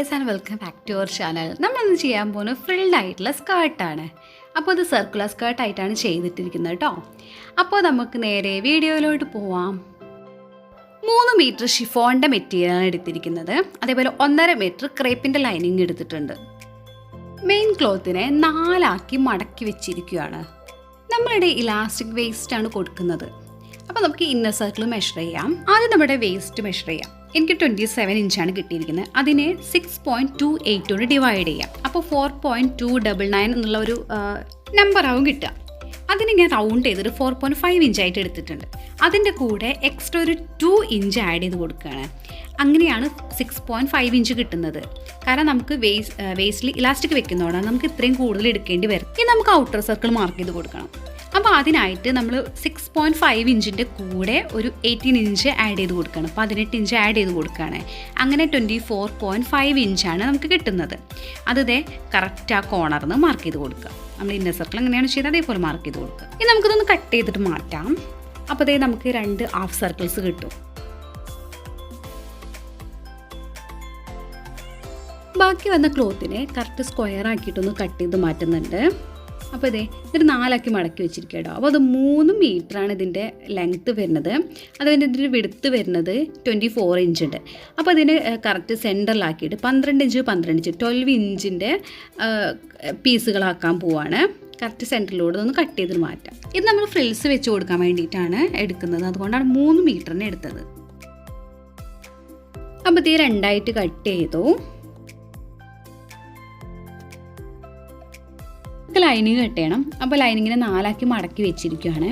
Guys and welcome back to our channel. നമ്മളിന്ന് ചെയ്യാൻ പോകുന്നത് ഫ്രിൽഡ് ആയിട്ടുള്ള സ്കേർട്ടാണ്. അപ്പോൾ അത് സർക്കുലർ സ്കേർട്ടായിട്ടാണ് ചെയ്തിട്ടിരിക്കുന്നത് കേട്ടോ. അപ്പോൾ നമുക്ക് നേരെ വീഡിയോയിലോട്ട് പോവാം. 3 മീറ്റർ ഷിഫോണിൻ്റെ മെറ്റീരിയലാണ് എടുത്തിരിക്കുന്നത്. അതേപോലെ 1.5 മീറ്റർ ക്രേപ്പിൻ്റെ ലൈനിങ് എടുത്തിട്ടുണ്ട്. മെയിൻ ക്ലോത്തിനെ 4 ആക്കി മടക്കി വെച്ചിരിക്കുകയാണ്. നമ്മളുടെ ഇലാസ്റ്റിക് വേസ്റ്റ് ആണ് കൊടുക്കുന്നത്. അപ്പോൾ നമുക്ക് ഇന്നർ സർക്കിൾ മെഷർ ചെയ്യാം. ആദ്യം നമ്മുടെ വേസ്റ്റ് മെഷർ ചെയ്യാം. എനിക്ക് 27 ഇഞ്ചാണ് കിട്ടിയിരിക്കുന്നത്. അതിനെ 6.28 കൊണ്ട് ഡിവൈഡ് ചെയ്യാം. അപ്പോൾ 4.299 എന്നുള്ള ഒരു നമ്പറാവും കിട്ടുക. അതിന് ഞാൻ റൗണ്ട് ചെയ്തിട്ട് 4.5 ഇഞ്ചായിട്ട് എടുത്തിട്ടുണ്ട്. അതിൻ്റെ കൂടെ എക്സ്ട്രാ ഒരു 2 ഇഞ്ച് ആഡ് ചെയ്ത് കൊടുക്കുകയാണ്. അങ്ങനെയാണ് 6.5 ഇഞ്ച് കിട്ടുന്നത്. കാരണം നമുക്ക് വേസ്റ്റിൽ ഇലാസ്റ്റിക് വെക്കുന്നതോടാണ് നമുക്ക് ഇത്രയും കൂടുതൽ എടുക്കേണ്ടി വരും. ഇനി നമുക്ക് ഔട്ടർ സർക്കിൾ മാർക്ക് ചെയ്ത് കൊടുക്കണം. അപ്പോൾ അതിനായിട്ട് നമ്മൾ 6.5 ഇഞ്ചിൻ്റെ കൂടെ ഒരു 18 ഇഞ്ച് ആഡ് ചെയ്ത് കൊടുക്കണം. 18 ഇഞ്ച് ആഡ് ചെയ്ത് കൊടുക്കുകയാണ്. അങ്ങനെ 24.5 ഇഞ്ചാണ് നമുക്ക് കിട്ടുന്നത്. അതേ കറക്റ്റ് ആ കോർണറിന്ന് മാർക്ക് ചെയ്ത് കൊടുക്കുക. നമ്മൾ ഇന്നർ സർക്കിൾ എങ്ങനെയാണ് ചെയ്തത് അതേപോലെ മാർക്ക് ചെയ്ത് കൊടുക്കുക. ഇനി നമുക്കിതൊന്ന് കട്ട് ചെയ്തിട്ട് മാറ്റാം. അപ്പോൾ അതേ നമുക്ക് 2 ഹാഫ് സർക്കിൾസ് കിട്ടും. ബാക്കി വന്ന ക്ലോത്തിനെ കറക്റ്റ് സ്ക്വയർ ആക്കിയിട്ടൊന്ന് കട്ട് ചെയ്ത് മാറ്റുന്നുണ്ട്. അപ്പോൾ ഇതേ ഇതൊരു 4 ആക്കി മടക്കി വെച്ചിരിക്കുക കേട്ടോ. അപ്പോൾ അത് 3 മീറ്ററാണ് ഇതിൻ്റെ ലെങ്ത്ത് വരുന്നത്. അതുപോലെ ഇതിൻ്റെ വിഡ്ത്ത് വരുന്നത് 24 ഇഞ്ച് ഉണ്ട്. അപ്പോൾ അതിന് കറക്റ്റ് സെൻറ്ററിലാക്കിയിട്ട് 12 ഇഞ്ച് 12 ഇഞ്ചിൻ്റെ പീസുകളാക്കാൻ പോവാണ്. കറക്റ്റ് സെൻറ്ററിലൂടെ ഒന്ന് കട്ട് ചെയ്ത് മാറ്റാം. ഇത് നമ്മൾ ഫ്രിൽസ് വെച്ച് കൊടുക്കാൻ വേണ്ടിയിട്ടാണ് എടുക്കുന്നത്. അതുകൊണ്ടാണ് 3 മീറ്ററിന് എടുത്തത്. അപ്പോൾ ഇത് 2 ആയിട്ട് കട്ട് ചെയ്തു. ലൈനിങ് കട്ട് ചെയ്യണം. അപ്പോൾ ലൈനിങ്ങിനെ 4 ആക്കി മടക്കി വെച്ചിരിക്കുകയാണ്.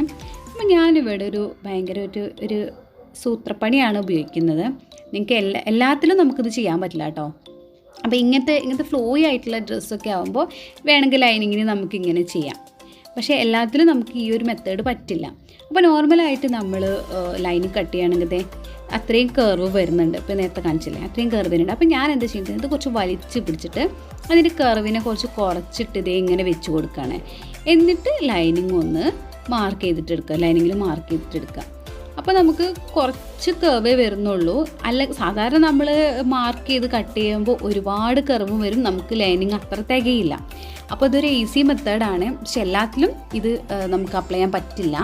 അപ്പോൾ ഞാനിവിടെ ഭയങ്കര ഒരു സൂത്രപ്പണിയാണ് ഉപയോഗിക്കുന്നത്. നിങ്ങൾക്ക് എല്ലാത്തിലും നമുക്കിത് ചെയ്യാൻ പറ്റില്ല കേട്ടോ. അപ്പോൾ ഇങ്ങനത്തെ ഫ്ലോയി ആയിട്ടുള്ള ഡ്രസ്സൊക്കെ ആകുമ്പോൾ വേണമെങ്കിൽ ലൈനിങ്ങിന് നമുക്കിങ്ങനെ ചെയ്യാം. പക്ഷേ എല്ലാത്തിലും നമുക്ക് ഈ ഒരു മെത്തേഡ് പറ്റില്ല. അപ്പോൾ നോർമലായിട്ട് നമ്മൾ ലൈനിങ് കട്ട് ചെയ്യുകയാണെങ്കിൽ അത്രയും കർവ് വരുന്നുണ്ട്. ഇപ്പോൾ നേരത്തെ കാണിച്ചില്ലേ അത്രയും കർവ് വരുന്നുണ്ട്. അപ്പോൾ ഞാൻ എന്താ ചെയ്യുന്നത്, ഇത് കുറച്ച് വലിച്ച് പിടിച്ചിട്ട് അതിൻ്റെ കർവിനെ കുറച്ച് കുറച്ചിട്ട് ഇങ്ങനെ വെച്ച് കൊടുക്കുകയാണ്. എന്നിട്ട് ലൈനിങ് ഒന്ന് മാർക്ക് ചെയ്തിട്ടെടുക്കുക. ലൈനിങ്ങിൽ മാർക്ക് ചെയ്തിട്ടെടുക്കുക. അപ്പോൾ നമുക്ക് കുറച്ച് കർവേ വരുന്നുള്ളൂ. അല്ല സാധാരണ നമ്മൾ മാർക്ക് ചെയ്ത് കട്ട് ചെയ്യുമ്പോൾ ഒരുപാട് കർവ് വരും. നമുക്ക് ലൈനിങ് അത്ര തികയില്ല. അപ്പോൾ ഇതൊരു ഈസി മെത്തേഡാണ്. പക്ഷെ എല്ലാത്തിലും ഇത് നമുക്ക് അപ്ലൈ ചെയ്യാൻ പറ്റില്ല.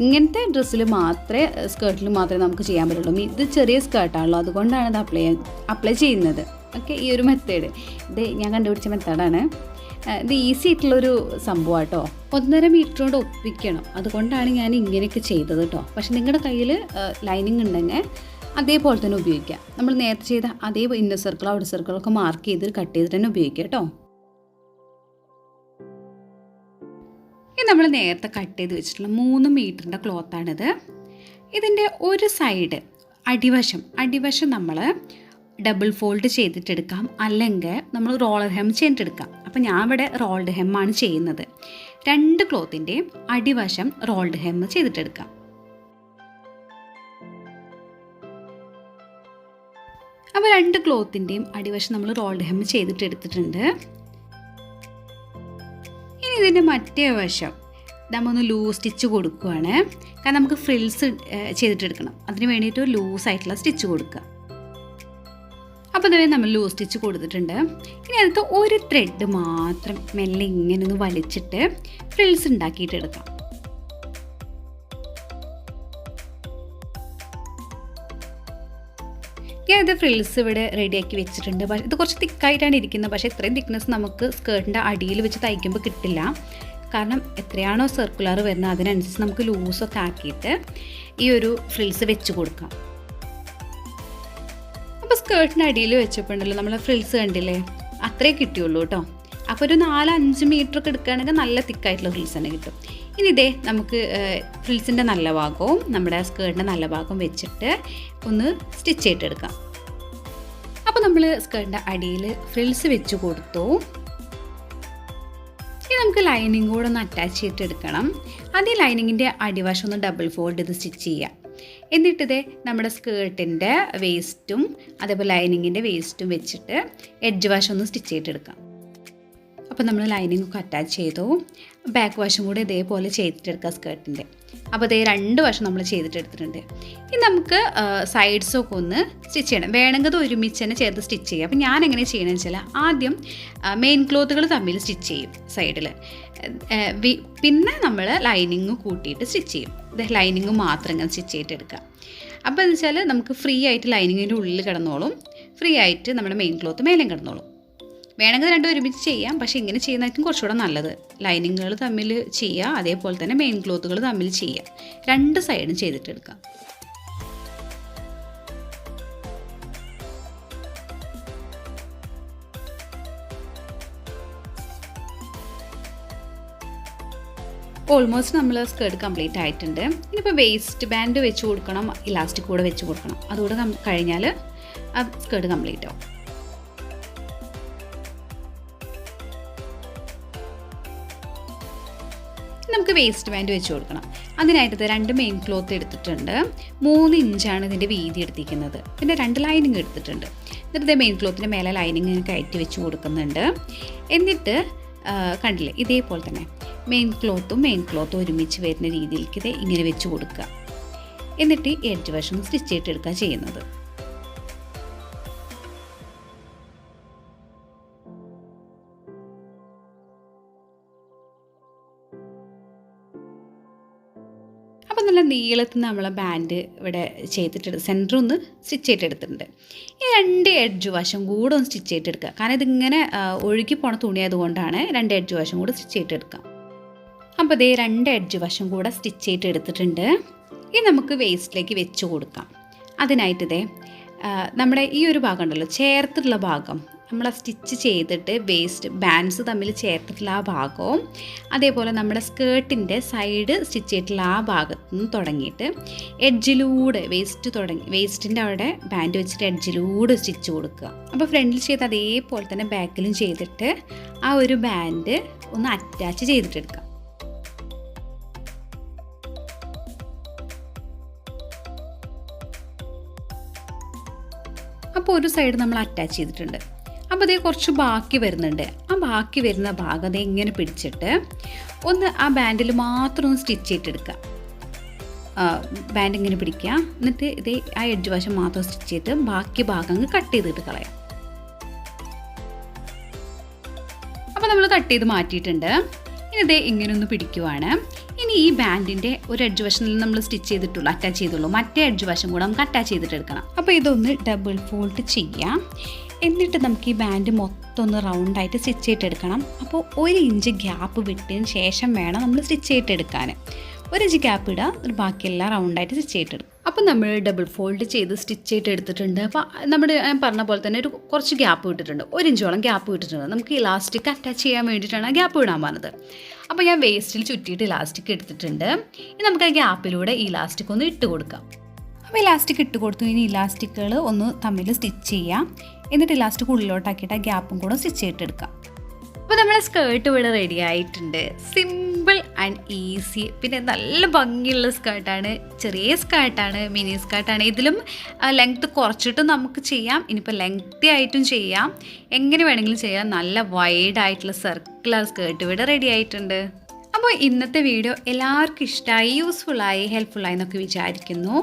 ഇങ്ങനത്തെ ഡ്രസ്സിൽ മാത്രമേ സ്കേർട്ടിൽ മാത്രമേ നമുക്ക് ചെയ്യാൻ പറ്റുള്ളൂ. ഇത് ചെറിയ സ്കേർട്ടാണല്ലോ, അതുകൊണ്ടാണ് ഇത് അപ്ലൈ ചെയ്യുന്നത്. ഓക്കെ, ഈ ഒരു മെത്തേഡ് ഇത് ഞാൻ കണ്ടുപിടിച്ച മെത്തേഡാണ്. ഇത് ഈസി ആയിട്ടുള്ളൊരു സംഭവമാണ് കേട്ടോ. 1.5 മീറ്റർ കൊണ്ട് ഒപ്പിക്കണം. അതുകൊണ്ടാണ് ഞാൻ ഇങ്ങനെയൊക്കെ ചെയ്തത് കേട്ടോ. പക്ഷെ നിങ്ങളുടെ കയ്യിൽ ലൈനിങ് ഉണ്ടെങ്കിൽ അതേപോലെ തന്നെ ഉപയോഗിക്കാം. നമ്മൾ നേരത്തെ ചെയ്ത അതേ ഇന്നർ സർക്കിൾ ഔട്ടർ സർക്കിളൊക്കെ മാർക്ക് ചെയ്ത് കട്ട് ചെയ്തിട്ട് തന്നെ ഉപയോഗിക്കാം കേട്ടോ. ഇത് നമ്മൾ നേരത്തെ കട്ട് ചെയ്ത് വെച്ചിട്ടുള്ള 3 മീറ്ററിൻ്റെ ക്ലോത്താണിത്. ഇതിൻ്റെ ഒരു സൈഡ് അടിവശം നമ്മൾ ഡബിൾ ഫോൾഡ് ചെയ്തിട്ടെടുക്കാം. അല്ലെങ്കിൽ നമ്മൾ റോളർ ഹെം ചെയ്തിട്ടെടുക്കാം. അപ്പോൾ ഞാൻ ഇവിടെ റോൾഡ് ഹെമ്മാണ് ചെയ്യുന്നത്. 2 ക്ലോത്തിൻ്റെയും അടിവശം റോൾഡ് ഹെം ചെയ്തിട്ടെടുക്കാം. അപ്പോൾ 2 ക്ലോത്തിൻ്റെയും അടിവശം നമ്മൾ റോൾഡ് ഹെം ചെയ്തിട്ടെടുത്തിട്ടുണ്ട്. ഇനി ഇതിൻ്റെ മറ്റേ വശം നമ്മൊന്ന് ലൂസ് സ്റ്റിച്ച് കൊടുക്കുകയാണ്. കാരണം നമുക്ക് ഫ്രിൽസ് ചെയ്തിട്ടെടുക്കണം. അതിന് വേണ്ടിയിട്ട് ലൂസായിട്ടുള്ള സ്റ്റിച്ച് കൊടുക്കുക. അപ്പോൾ ഇതുവരെ നമ്മൾ ലൂസ് സ്റ്റിച്ച് കൊടുത്തിട്ടുണ്ട്. ഇനി അതിനകത്ത് ഒരു ത്രെഡ് മാത്രം മെല്ലെ ഇങ്ങനെ ഒന്ന് വലിച്ചിട്ട് ഫ്രിൽസ് ഉണ്ടാക്കിയിട്ടെടുക്കാം. ഞാൻ ഇത് ഫ്രിൽസ് ഇവിടെ റെഡിയാക്കി വെച്ചിട്ടുണ്ട്. പക്ഷേ ഇത് കുറച്ച് തിക്കായിട്ടാണ് ഇരിക്കുന്നത്. പക്ഷേ ഇത്രയും തിക്നെസ് നമുക്ക് സ്കേർട്ടിൻ്റെ അടിയിൽ വെച്ച് തയ്ക്കുമ്പോൾ കിട്ടില്ല. കാരണം എത്രയാണോ സർക്കുലർ വരുന്നത് അതിനനുസരിച്ച് നമുക്ക് ലൂസൊക്കെ ആക്കിയിട്ട് ഈ ഒരു ഫ്രിൽസ് വെച്ച് കൊടുക്കാം. അപ്പോൾ സ്കേർട്ടിൻ്റെ അടിയിൽ വെച്ചപ്പോൾ ഉണ്ടല്ലോ നമ്മൾ ഫ്രിൽസ് കണ്ടില്ലേ, അത്രേ കിട്ടിയുള്ളൂ കേട്ടോ. അപ്പോൾ ഒരു 4-5 മീറ്റർ ഒക്കെ എടുക്കുകയാണെങ്കിൽ നല്ല തിക്കായിട്ടുള്ള ഫ്രിൽസ് തന്നെ കിട്ടും. ഇനി ഇതേ നമുക്ക് ഫ്രിൽസിൻ്റെ നല്ല ഭാഗവും നമ്മുടെ സ്കേർട്ടിൻ്റെ നല്ല ഭാഗവും വെച്ചിട്ട് ഒന്ന് സ്റ്റിച്ച് ചെയ്തെടുക്കാം. അപ്പോൾ നമ്മൾ സ്കേർട്ടിൻ്റെ അടിയിൽ ഫ്രിൽസ് വെച്ച് കൊടുത്തു. ഇനി നമുക്ക് ലൈനിങ് കൂടെ ഒന്ന് അറ്റാച്ച് ചെയ്തിട്ടെടുക്കണം. അതേ ലൈനിങ്ങിൻ്റെ അടിവശം ഒന്ന് ഡബിൾ ഫോൾഡ് ചെയ്ത് സ്റ്റിച്ച് ചെയ്യാം. എന്നിട്ടിതേ നമ്മുടെ സ്കേർട്ടിൻ്റെ വേസ്റ്റും അതേപോലെ ലൈനിങ്ങിൻ്റെ വേസ്റ്റും വെച്ചിട്ട് എഡ്ജ് വശം ഒന്ന് സ്റ്റിച്ച് ചെയ്തെടുക്കാം. അപ്പോൾ നമ്മൾ ലൈനിങ് ഒക്കെ അറ്റാച്ച് ചെയ്തു. ബാക്ക് വശം കൂടെ ഇതേപോലെ ചെയ്തിട്ടെടുക്കുക സ്കേർട്ടിൻ്റെ. അപ്പോൾ അതേ 2 വശം നമ്മൾ ചെയ്തിട്ടെടുത്തിട്ടുണ്ട്. ഇനി നമുക്ക് സൈഡ്സൊക്കെ ഒന്ന് സ്റ്റിച്ച് ചെയ്യണം. വേണമെങ്കിൽ അത് ഒരുമിച്ച് തന്നെ ചേർത്ത് സ്റ്റിച്ച് ചെയ്യുക. അപ്പോൾ ഞാൻ എങ്ങനെ ചെയ്യണമെന്ന് വെച്ചാൽ ആദ്യം മെയിൻ ക്ലോത്തുകൾ തമ്മിൽ സ്റ്റിച്ച് ചെയ്യും സൈഡിൽ, പിന്നെ നമ്മൾ ലൈനിങ് കൂട്ടിയിട്ട് സ്റ്റിച്ച് ചെയ്യും. ലൈനിങ് മാത്രം ഇങ്ങനെ സ്റ്റിച്ച് ചെയ്തിട്ടെടുക്കുക. അപ്പോൾ എന്ന് വെച്ചാൽ നമുക്ക് ഫ്രീ ആയിട്ട് ലൈനിങ്ങിൻ്റെ ഉള്ളിൽ കിടന്നോളും, ഫ്രീ ആയിട്ട് നമ്മുടെ മെയിൻ ക്ലോത്ത് മേലേയും കിടന്നോളും. വേണമെങ്കിൽ രണ്ടും ഒരുമിച്ച് ചെയ്യാം, പക്ഷേ ഇങ്ങനെ ചെയ്യുന്നതായിരിക്കും കുറച്ചുകൂടെ നല്ലത്. ലൈനിങ്ങുകൾ തമ്മിൽ ചെയ്യുക, അതേപോലെ തന്നെ മെയിൻ ക്ലോത്തുകൾ തമ്മിൽ ചെയ്യുക. 2 സൈഡും ചെയ്തിട്ടെടുക്കാം. ഓൾമോസ്റ്റ് നമ്മൾ സ്കേർട്ട് കംപ്ലീറ്റ് ആയിട്ടുണ്ട്. ഇനിയിപ്പോൾ വേസ്റ്റ് ബാൻഡ് വെച്ച് കൊടുക്കണം, ഇലാസ്റ്റിക് കൂടെ വെച്ച് കൊടുക്കണം. അതുകൂടെ കഴിഞ്ഞാൽ ആ സ്കേർട്ട് കംപ്ലീറ്റ് ആവും. നമുക്ക് വേസ്റ്റ് ബാൻഡ് വെച്ച് കൊടുക്കണം. അതിനായിട്ട് 2 മെയിൻ ക്ലോത്ത് എടുത്തിട്ടുണ്ട്. 3 ഇഞ്ചാണ് ഇതിൻ്റെ വീതി എടുത്തിരിക്കുന്നത്. പിന്നെ 2 ലൈനിങ് എടുത്തിട്ടുണ്ട്. എന്നിട്ട് മെയിൻ ക്ലോത്തിൻ്റെ മേലെ ലൈനിങ് കയറ്റി വെച്ച് കൊടുക്കുന്നുണ്ട്. എന്നിട്ട് കണ്ടില്ലേ, ഇതേപോലെ തന്നെ മെയിൻ ക്ലോത്തും ഒരുമിച്ച് വരുന്ന രീതിയിലേക്ക് ഇത് ഇങ്ങനെ വെച്ച് കൊടുക്കുക. എന്നിട്ട് എഡ്ജ് വശം സ്റ്റിച്ച് ചെയ്തെടുക്കുക ചെയ്യുന്നത്. അപ്പോൾ നല്ല നീളത്തിൽ നമ്മളെ ബാൻഡ് ഇവിടെ ചെയ്തിട്ട് സെൻറ്റർ ഒന്ന് സ്റ്റിച്ച് ചെയ്തെടുത്തിട്ടുണ്ട്. ഈ 2 എഡ്ജ് വശം കൂടെ ഒന്ന് സ്റ്റിച്ച് ചെയ്തെടുക്കുക. കാരണം ഇതിങ്ങനെ ഒഴുകി പോണ തുണിയായതുകൊണ്ടാണ് 2 എഡ്ജ് വശം കൂടെ സ്റ്റിച്ച് ചെയ്തെടുക്കാം. അപ്പോൾ ഇതേ 2 എഡ്ജ് വശം കൂടെ സ്റ്റിച്ച് ചെയ്തെടുത്തിട്ടുണ്ട്. ഇനി നമുക്ക് വേസ്റ്റിലേക്ക് വെച്ച് കൊടുക്കാം. അതിനായിട്ട് ഇതേ നമ്മുടെ ഈ ഒരു ഭാഗം ഉണ്ടല്ലോ, ചേർത്തിട്ടുള്ള ഭാഗം, നമ്മൾ സ്റ്റിച്ച് ചെയ്തിട്ട് വേസ്റ്റ് ബാൻഡ്സ് തമ്മിൽ ചേർത്തിട്ടുള്ള ആ ഭാഗവും, അതേപോലെ നമ്മുടെ സ്കേർട്ടിൻ്റെ സൈഡ് സ്റ്റിച്ച് ചെയ്തിട്ടുള്ള ആ ഭാഗത്തു നിന്ന് തുടങ്ങിയിട്ട് എഡ്ജിലൂടെ വേസ്റ്റിൻ്റെ അവിടെ ബാൻഡ് വെച്ചിട്ട് എഡ്ജിലൂടെ സ്റ്റിച്ച് കൊടുക്കുക. അപ്പോൾ ഫ്രണ്ടിൽ ചെയ്ത് അതേപോലെ തന്നെ ബാക്കിലും ചെയ്തിട്ട് ആ ഒരു ബാൻഡ് ഒന്ന് അറ്റാച്ച് ചെയ്തിട്ടെടുക്കുക. അപ്പോൾ ഒരു സൈഡ് നമ്മൾ അറ്റാച്ച് ചെയ്തിട്ടുണ്ട്. അപ്പോൾ അതേ കുറച്ച് ബാക്കി വരുന്നുണ്ട്. ആ ബാക്കി വരുന്ന ഭാഗം അതേ ഇങ്ങനെ പിടിച്ചിട്ട് ഒന്ന് ആ ബാൻഡിൽ മാത്രം ഒന്ന് സ്റ്റിച്ച് ചെയ്തെടുക്കുക. ബാൻഡ് ഇങ്ങനെ പിടിക്കുക. എന്നിട്ട് ഇതേ ആ എഡ്ജ് വശം മാത്രം സ്റ്റിച്ച് ചെയ്ത് ബാക്കി ഭാഗം അങ്ങ് കട്ട് ചെയ്തിട്ട് കളയാം. അപ്പോൾ നമ്മൾ കട്ട് ചെയ്ത് മാറ്റിയിട്ടുണ്ട്. ഇനി ഇതേ ഇങ്ങനെ ഒന്ന് പിടിക്കുവാണ്. ഇനി ഈ ബാൻഡിൻ്റെ ഒരു എഡ്ജ് വശം നമ്മൾ സ്റ്റിച്ച് ചെയ്തിട്ടുള്ളൂ, അറ്റാച്ച് ചെയ്തുള്ളൂ. മറ്റേ എഡ്ജ് വശം കൂടെ നമുക്ക് അറ്റാച്ച് ചെയ്തിട്ട് എടുക്കണം. അപ്പോൾ ഇതൊന്ന് ഡബിൾ ഫോൾഡ് ചെയ്യാം. എന്നിട്ട് നമുക്ക് ഈ ബാൻഡ് മൊത്തം ഒന്ന് റൗണ്ടായിട്ട് സ്റ്റിച്ച് ചെയ്തെടുക്കണം. അപ്പോൾ 1 ഇഞ്ച് ഗ്യാപ്പ് വിട്ടതിന് ശേഷം വേണം നമ്മൾ സ്റ്റിച്ച് ചെയ്തെടുക്കാൻ. 1 ഇഞ്ച് ഗ്യാപ്പ് ഇടുക, ബാക്കിയെല്ലാം റൗണ്ടായിട്ട് സ്റ്റിച്ച് ചെയ്തെടുക്കും. അപ്പോൾ നമ്മൾ ഡബിൾ ഫോൾഡ് ചെയ്ത് സ്റ്റിച്ച് ചെയ്തെടുത്തിട്ടുണ്ട്. അപ്പോൾ നമ്മുടെ ഞാൻ പറഞ്ഞ പോലെ തന്നെ ഒരു കുറച്ച് ഗ്യാപ്പ് വിട്ടിട്ടുണ്ട്, 1 ഇഞ്ചോളം ഗ്യാപ്പ് വിട്ടിട്ടുണ്ട്. നമുക്ക് ഇലാസ്റ്റിക് അറ്റാച്ച് ചെയ്യാൻ വേണ്ടിയിട്ടാണ് ആ ഗ്യാപ്പ് ഇടാൻ പറഞ്ഞത്. അപ്പോൾ ഞാൻ വേസ്റ്റിൽ ചുറ്റിയിട്ട് ഇലാസ്റ്റിക് എടുത്തിട്ടുണ്ട്. ഇനി നമുക്ക് ആ ഗ്യാപ്പിലൂടെ ഈ ഇലാസ്റ്റിക് ഒന്ന് ഇട്ട് കൊടുക്കാം. അപ്പോൾ ഇലാസ്റ്റിക് ഇട്ട് കൊടുത്തു. ഇനി ഇലാസ്റ്റിക്കുകൾ ഒന്ന് തമ്മിൽ സ്റ്റിച്ച് ചെയ്യാം. എന്നിട്ട് ഇലാസ്റ്റിക് ഉള്ളിലോട്ടാക്കിയിട്ട് ആ ഗ്യാപ്പും കൂടെ സ്റ്റിച്ച് ചെയ്തിട്ടെടുക്കാം. അപ്പോൾ നമ്മുടെ സ്കേർട്ട് ഇവിടെ റെഡി ആയിട്ടുണ്ട്. സിമ്പിൾ ആൻഡ് ഈസി, പിന്നെ നല്ല ഭംഗിയുള്ള സ്കേർട്ടാണ്. ചെറിയ സ്കേർട്ടാണ്, മിനി സ്കേർട്ടാണ്. ഇതിലും ലെങ്ത്ത് കുറച്ചിട്ടും നമുക്ക് ചെയ്യാം, ഇനിയിപ്പോൾ ലെങ്ത്തി ആയിട്ടും ചെയ്യാം, എങ്ങനെ വേണമെങ്കിലും ചെയ്യാം. നല്ല വൈഡായിട്ടുള്ള സർക്കുലർ സ്കേർട്ട് ഇവിടെ റെഡി ആയിട്ടുണ്ട്. അപ്പോൾ ഇന്നത്തെ വീഡിയോ എല്ലാവർക്കും ഇഷ്ടമായി, യൂസ്ഫുള്ളായി, ഹെൽപ്ഫുള്ളായി എന്നൊക്കെ വിചാരിക്കുന്നു.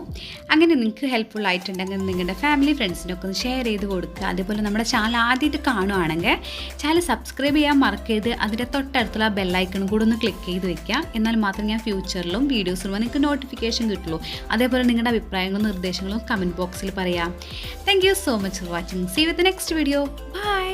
അങ്ങനെ നിങ്ങൾക്ക് ഹെൽപ്ഫുള്ളായിട്ടുണ്ടെങ്കിൽ നിങ്ങളുടെ ഫാമിലി ഫ്രണ്ട്സിനൊക്കെ ഒന്ന് ഷെയർ ചെയ്ത് കൊടുക്കുക. അതേപോലെ നമ്മുടെ ചാനൽ ആദ്യമായിട്ട് കാണുകയാണെങ്കിൽ ചാനൽ സബ്സ്ക്രൈബ് ചെയ്യാൻ മറക്കരുത്. അതിൻ്റെ തൊട്ടടുത്തുള്ള ബെല്ലൈക്കണും കൂടെ ഒന്ന് ക്ലിക്ക് ചെയ്ത് വെക്കുക. എന്നാൽ മാത്രം ഞാൻ ഫ്യൂച്ചറിലും വീഡിയോസിലും നിങ്ങൾക്ക് നോട്ടിഫിക്കേഷൻ കിട്ടുള്ളൂ. അതേപോലെ നിങ്ങളുടെ അഭിപ്രായങ്ങളും നിർദ്ദേശങ്ങളും കമൻറ്റ് ബോക്സിൽ പറയാം. Thank you so much for watching. See you with next video. By.